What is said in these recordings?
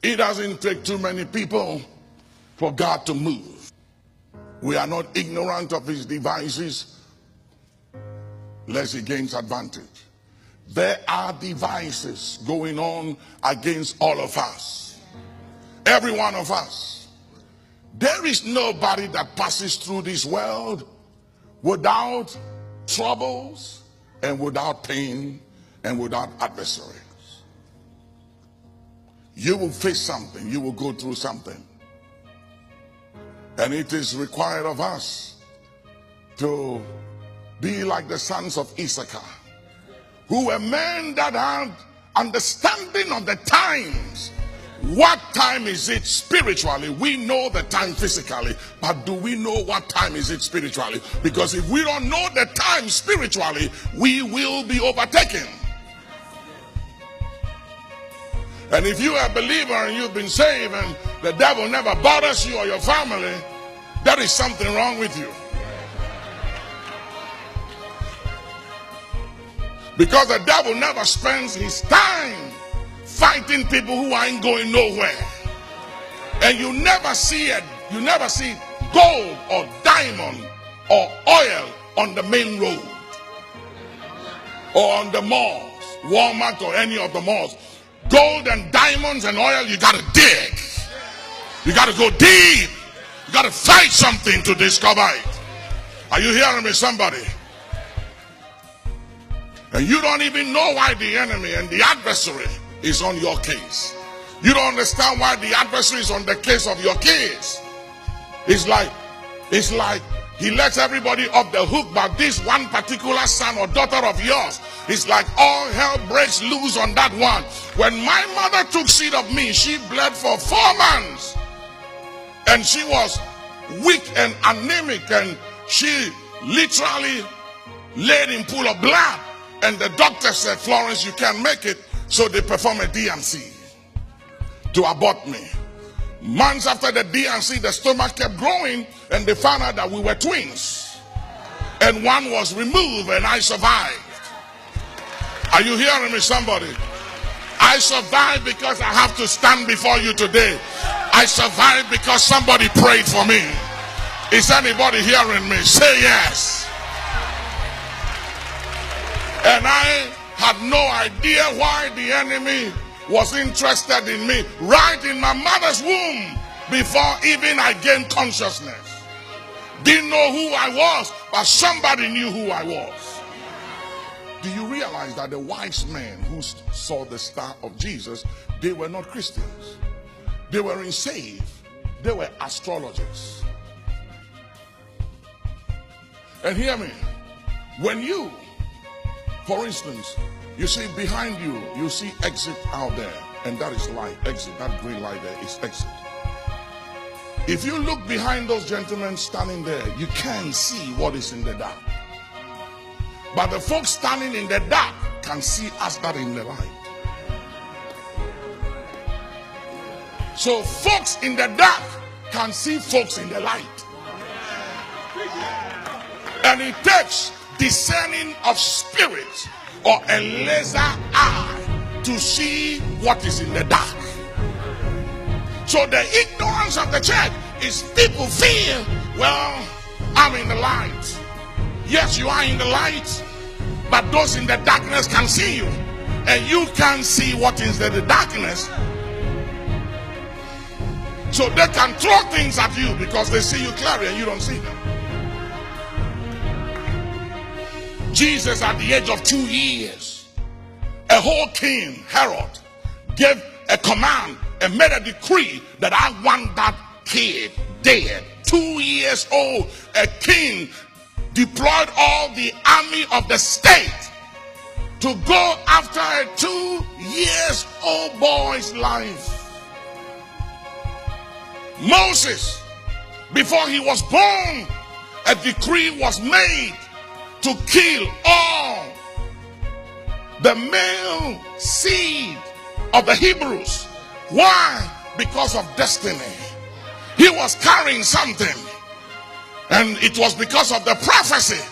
It doesn't take too many people for God to move. We are not ignorant of his devices, lest he gains advantage. There are devices going on against all of us. Every one of us. There is nobody that passes through this world without troubles and without pain and without adversaries. You will face something. You will go through something. And it is required of us to be like the sons of Issachar, who were men that had understanding of the times. What time is it spiritually? We know the time physically, but do we know what time is it spiritually? Because if we don't know the time spiritually, we will be overtaken. And if you are a believer and you've been saved and the devil never bothers you or your family, there is something wrong with you. Because the devil never spends his time fighting people who ain't going nowhere. And you never see gold or diamond or oil on the main road or on the malls, Walmart or any of the malls. Gold and diamonds and oil, you got to dig. You got to go deep. You got to fight something to discover it. Are you hearing me, somebody? And you don't even know why the enemy and the adversary is on your case. You don't understand why the adversary is on the case of your kids. It's like he lets everybody off the hook, but this one particular son or daughter of yours, it's like all hell breaks loose on that one. When my mother took seed of me, she bled for 4 months. And she was weak and anemic, and she literally laid in pool of blood. And the doctor said, Florence, you can't make it. So they performed a DNC to abort me. Months after the DNC, the stomach kept growing, and they found out that we were twins. And one was removed, and I survived. Are you hearing me, somebody? I survived because I have to stand before you today. I survived because somebody prayed for me. Is anybody hearing me? Say yes. And I had no idea why the enemy was interested in me right in my mother's womb before even I gained consciousness. Didn't know who I was, but somebody knew who I was. Do you realize that the wise men who saw the star of Jesus, they were not Christians. They weren't saved. They were astrologers. And hear me. When you, for instance, you see behind you, you see exit out there, and that is light. Exit, that green light there is exit. If you look behind those gentlemen standing there, you can't see what is in the dark. But the folks standing in the dark can see us that are in the light. So folks in the dark can see folks in the light. And it takes discerning of spirit or a laser eye to see what is in the dark. So the ignorance of the church is people feel, well, I'm in the light. Yes, you are in the light, but those in the darkness can see you, and you can't see what is in the darkness. So they can throw things at you because they see you clearly and you don't see them. Jesus, at the age of 2 years, a whole king, Herod, gave a command and made a decree that I want that kid dead. 2 years old, a king deployed all the army of the state to go after a 2 years old boy's life. Moses, before he was born, a decree was made to kill all the male seed of the Hebrews. Why? Because of destiny. He was carrying something, and it was because of the prophecy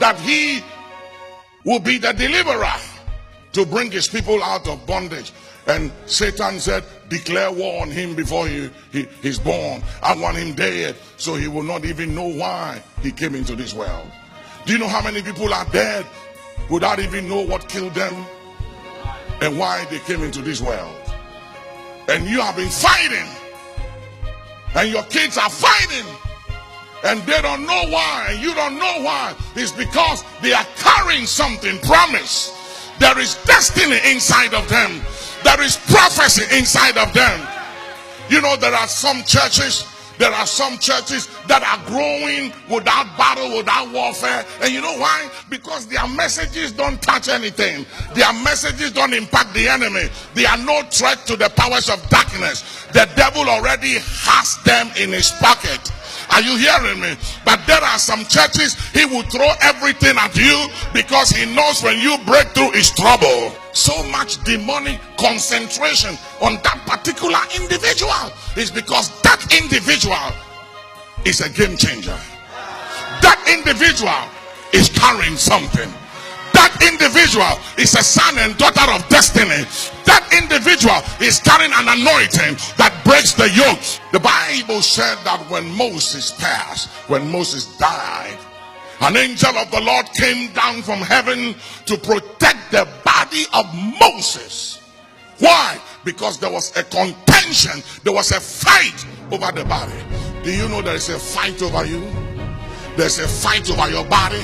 that he will be the deliverer. to bring his people out of bondage. And Satan said, declare war on him before he's born. I want him dead, so he will not even know why he came into this world. Do you know how many people are dead without even know what killed them and why they came into this world? And you have been fighting, and your kids are fighting, and they don't know why, and you don't know why. It's because they are carrying something, promise. There is destiny inside of them. There is prophecy inside of them. You know, there are some churches that are growing without battle, without warfare. And you know why? Because their messages don't touch anything. Their messages don't impact the enemy. They are no threat to the powers of darkness. The devil already has them in his pocket. Are you hearing me? But there are some churches, he will throw everything at you because he knows when you break through is trouble. So much demonic concentration on that particular individual is because that individual is a game changer. That individual is carrying something. That individual is a son and daughter of destiny. That individual is carrying an anointing that breaks the yoke. The Bible said that when Moses passed, when Moses died, an angel of the Lord came down from heaven to protect the body of Moses. Why? Because there was a contention, there was a fight over the body. Do you know there is a fight over you? There's a fight over your body.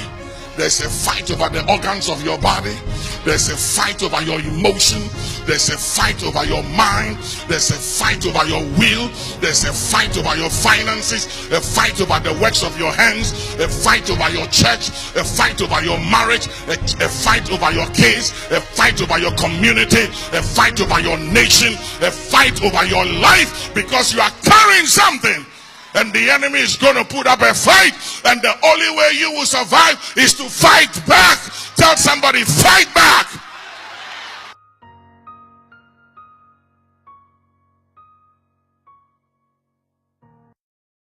There's a fight over the organs of your body. There's a fight over your emotion. There's a fight over your mind. There's a fight over your will. There's a fight over your finances. A fight over the works of your hands. A fight over your church. A fight over your marriage. A fight over your case. A fight over your community. A fight over your nation. A fight over your life, because you are carrying something. And the enemy is going to put up a fight, and the only way you will survive is to fight back. Tell somebody, fight back.